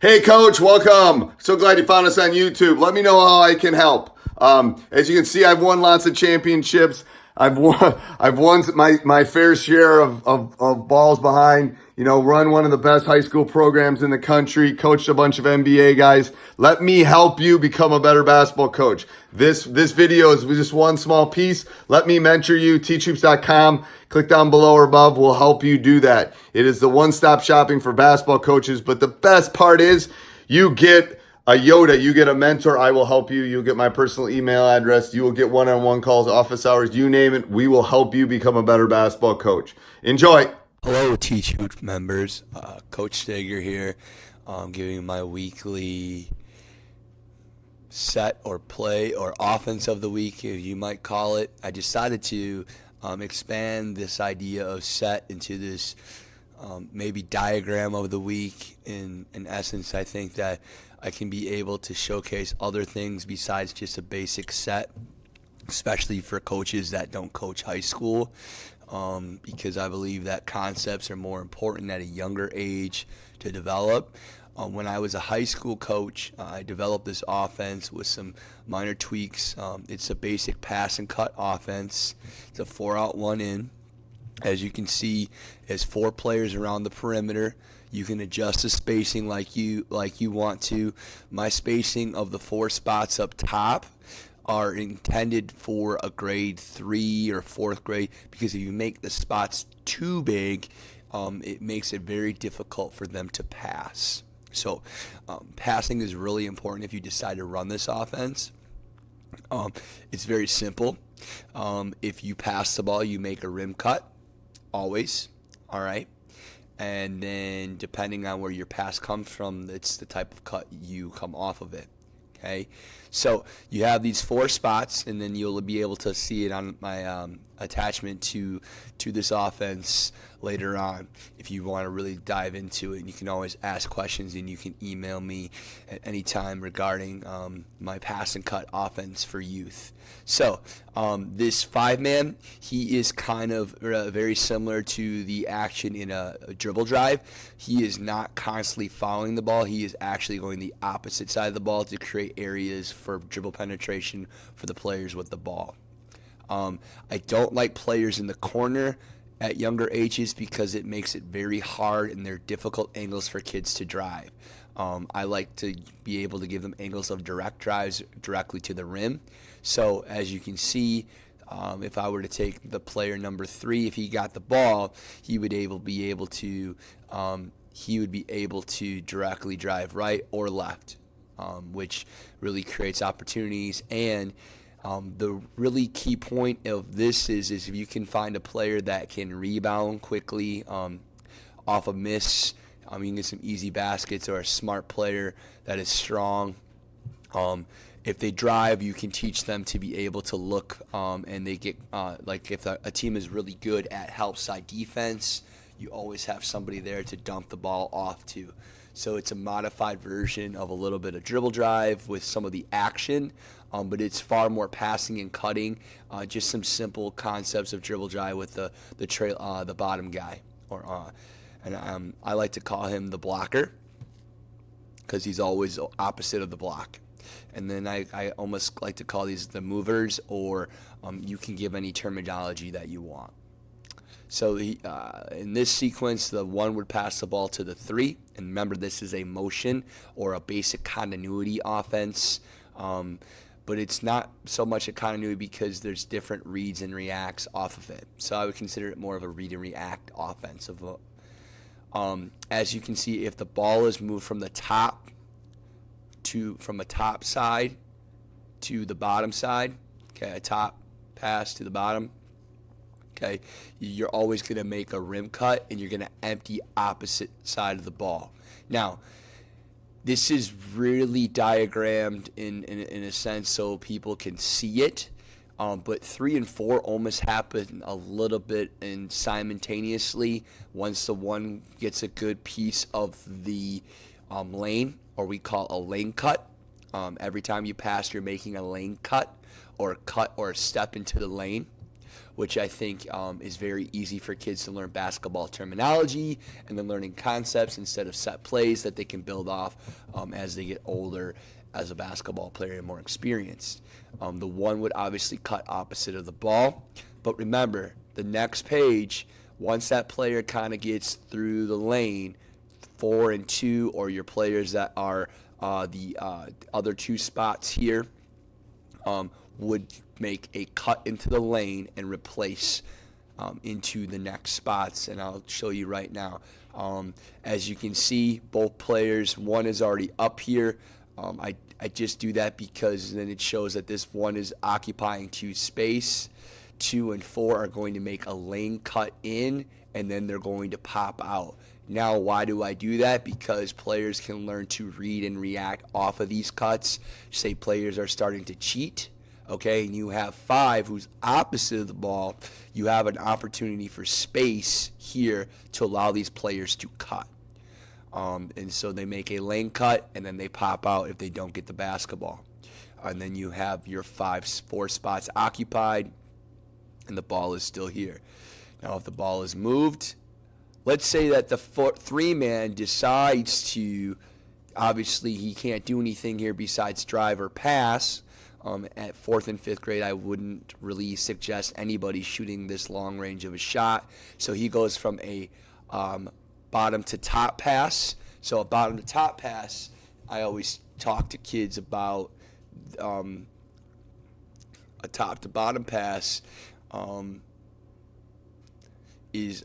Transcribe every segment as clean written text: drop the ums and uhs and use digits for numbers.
Hey, Coach, welcome. So glad you found us on YouTube. Let me know how I can help. As you can see, I've won lots of championships. I've won my fair share of balls behind, run one of the best high school programs in the country, coached a bunch of NBA guys. Let me help you become a better basketball coach. This video is just one small piece. Let me mentor you. Teachhoops.com. Click down below or above. We'll help you do that. It is the one-stop shopping for basketball coaches. But the best part is you get a Yoda, you get a mentor. I will help you. You'll get my personal email address. You will get one-on-one calls, office hours, you name it. We will help you become a better basketball coach. Enjoy. Hello, Teachhoops members. Coach Steger here, giving you my weekly set or play or offense of the week, if you might call it. I decided to expand this idea of set into this maybe diagram of the week. In essence, I think that I can be able to showcase other things besides just a basic set, especially for coaches that don't coach high school, because I believe that concepts are more important at a younger age to develop. When I was a high school coach, I developed this offense with some minor tweaks. It's a basic pass and cut offense. It's a 4-out, 1-in. As you can see, there's 4 players around the perimeter. You can adjust the spacing like you want to. My spacing of the 4 spots up top are intended for a grade 3 or 4th grade, because if you make the spots too big, it makes it very difficult for them to pass. So passing is really important if you decide to run this offense. It's very simple. If you pass the ball, you make a rim cut, always, all right? And then depending on where your pass comes from, it's the type of cut you come off of it. Okay, so you have these 4 spots, and then you'll be able to see it on my attachment to this offense later on if you want to really dive into it. And you can always ask questions, and you can email me at any time regarding my pass and cut offense for youth. So this 5-man, he is kind of very similar to the action in a dribble drive. He is not constantly following the ball. He is actually going the opposite side of the ball to create areas for dribble penetration for the players with the ball. I don't like players in the corner at younger ages because it makes it very hard and they're difficult angles for kids to drive. I like to be able to give them angles of direct drives directly to the rim. So as you can see, if I were to take the player number 3, if he got the ball, he would be able to directly drive right or left, which really creates opportunities. And the really key point of this is if you can find a player that can rebound quickly off a miss, you can get some easy baskets, or a smart player that is strong. If they drive, you can teach them to be able to look, and they get if a team is really good at help side defense, you always have somebody there to dump the ball off to. So it's a modified version of a little bit of dribble drive with some of the action, but it's far more passing and cutting. Just some simple concepts of dribble drive with the bottom guy, and I like to call him the blocker because he's always opposite of the block. And then I almost like to call these the movers, or you can give any terminology that you want. So in this sequence, the 1 would pass the ball to the 3. And remember, this is a motion or a basic continuity offense. But it's not so much a continuity because there's different reads and reacts off of it. So I would consider it more of a read and react offense. As you can see, if the ball is moved from a top side to the bottom side, okay, a top pass to the bottom, okay, you're always going to make a rim cut, and you're going to empty opposite side of the ball. Now, this is really diagrammed in a sense so people can see it, but 3 and 4 almost happen a little bit and simultaneously once the one gets a good piece of the lane, or we call a lane cut. Every time you pass, you're making a lane cut or a step into the lane. which I think is very easy for kids to learn basketball terminology and then learning concepts instead of set plays that they can build off as they get older as a basketball player and more experienced. The one would obviously cut opposite of the ball, but remember, the next page, once that player kind of gets through the lane, 4 and 2, or your players that are the other two spots here, would make a cut into the lane and replace into the next spots. And I'll show you right now. As you can see, both players, one is already up here. I just do that because then it shows that this one is occupying 2 space. 2 and 4 are going to make a lane cut in, and then they're going to pop out. Now, why do I do that? Because players can learn to read and react off of these cuts. Say players are starting to cheat, okay, and you have 5 who's opposite of the ball, you have an opportunity for space here to allow these players to cut. And so they make a lane cut, and then they pop out if they don't get the basketball. And then you have your 4 spots occupied, and the ball is still here. Now, if the ball is moved, let's say that the 3-man decides to, obviously he can't do anything here besides drive or pass. At 4th and 5th grade, I wouldn't really suggest anybody shooting this long range of a shot. So he goes from a bottom to top pass. So a bottom to top pass, I always talk to kids about a top to bottom pass is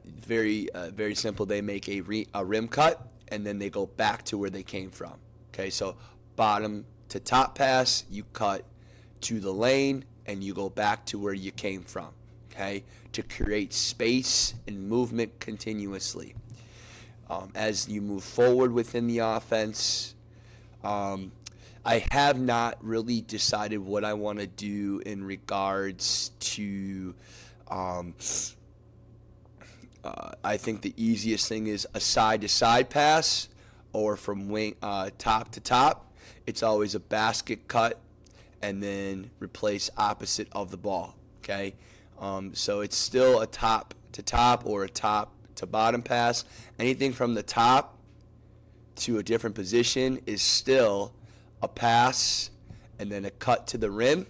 very simple. They make a rim cut, and then they go back to where they came from. Okay, so bottom to top pass, you cut to the lane, and you go back to where you came from. Okay, to create space and movement continuously. As you move forward within the offense, I have not really decided what I want to do in regards to I think the easiest thing is a side-to-side pass or from wing top to top. It's always a basket cut and then replace opposite of the ball, okay? So it's still a top to top or a top to bottom pass. Anything from the top to a different position is still a pass and then a cut to the rim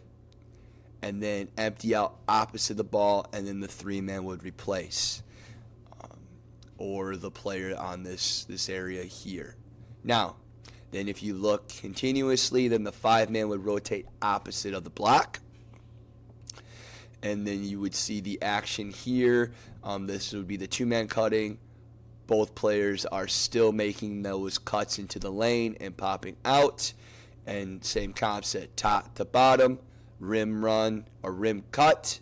and then empty out opposite the ball, and then the 3-man would replace or the player on this area here. Now, then if you look continuously, then the 5-man would rotate opposite of the block. And then you would see the action here. This would be the 2-man cutting. Both players are still making those cuts into the lane and popping out. And same concept, top to bottom, rim run or rim cut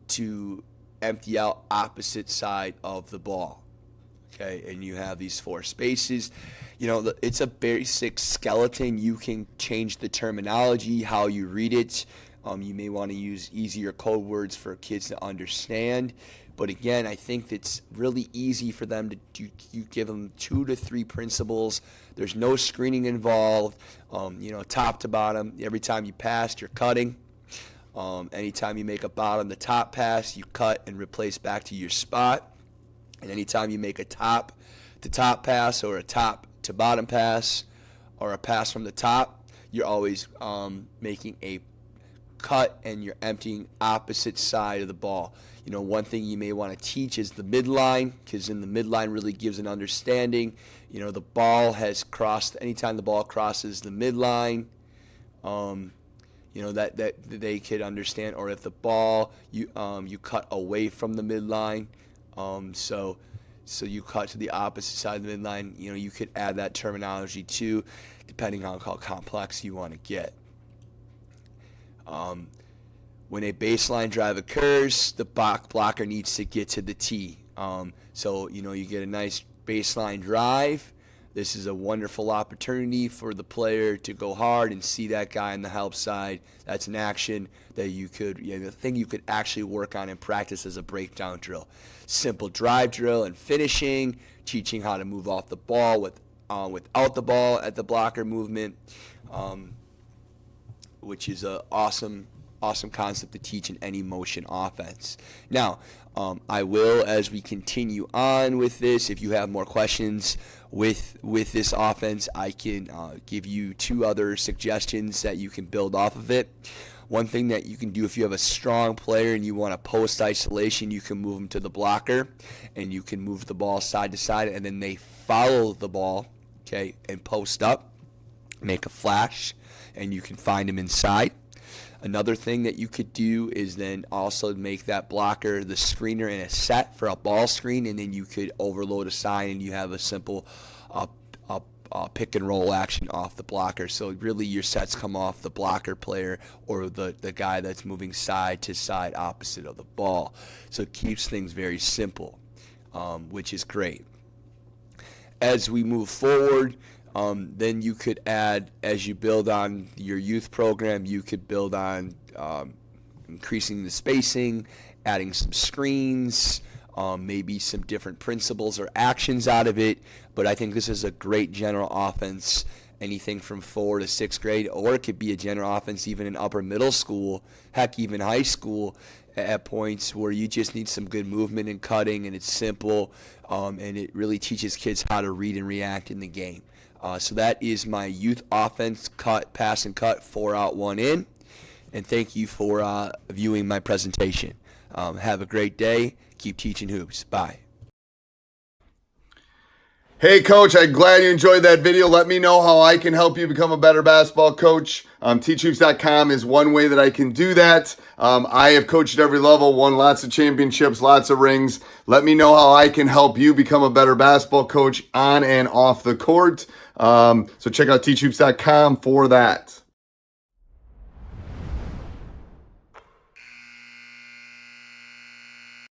to empty out opposite side of the ball. Okay, and you have these 4 spaces. You know, it's a basic skeleton. You can change the terminology, how you read it. You may want to use easier code words for kids to understand. But again, I think it's really easy for them to do. You give them 2 to 3 principles. There's no screening involved. Top to bottom. Every time you pass, you're cutting. Anytime you make a bottom to top pass, you cut and replace back to your spot. And anytime you make a top to top pass or a top to bottom pass or a pass from the top, you're always making a cut and you're emptying opposite side of the ball. You know, one thing you may want to teach is the midline, because in the midline really gives an understanding. You know, the ball has crossed, anytime the ball crosses the midline, that they could understand. Or if the ball, you cut away from the midline, so you cut to the opposite side of the midline, you could add that terminology too, depending on how complex you want to get. When a baseline drive occurs, the blocker needs to get to the tee. So you get a nice baseline drive. This is a wonderful opportunity for the player to go hard and see that guy on the help side. That's an action that the thing you could actually work on and practice as a breakdown drill. Simple drive drill and finishing, teaching how to move off the ball without the ball at the blocker movement, which is an awesome awesome concept to teach in any motion offense. Now, I will, as we continue on with this, if you have more questions with this offense, I can give you 2 other suggestions that you can build off of it. One thing that you can do if you have a strong player and you want a post isolation, you can move them to the blocker, and you can move the ball side to side, and then they follow the ball, okay, and post up, make a flash, and you can find them inside. Another thing that you could do is then also make that blocker the screener in a set for a ball screen, and then you could overload a side and you have a simple pick and roll action off the blocker. So really your sets come off the blocker player or the guy that's moving side to side opposite of the ball. So it keeps things very simple, which is great. As we move forward, then you could add, as you build on your youth program, you could build on increasing the spacing, adding some screens, maybe some different principles or actions out of it. But I think this is a great general offense, anything from 4 to 6th grade, or it could be a general offense even in upper middle school, heck, even high school, at points where you just need some good movement and cutting, and it's simple, and it really teaches kids how to read and react in the game. So that is my youth offense, cut, pass, and cut, 4 out, 1 in. And thank you for viewing my presentation. Have a great day. Keep teaching hoops. Bye. Hey, Coach, I'm glad you enjoyed that video. Let me know how I can help you become a better basketball coach. Teachhoops.com is one way that I can do that. I have coached at every level, won lots of championships, lots of rings. Let me know how I can help you become a better basketball coach on and off the court. So check out Teachhoops.com for that.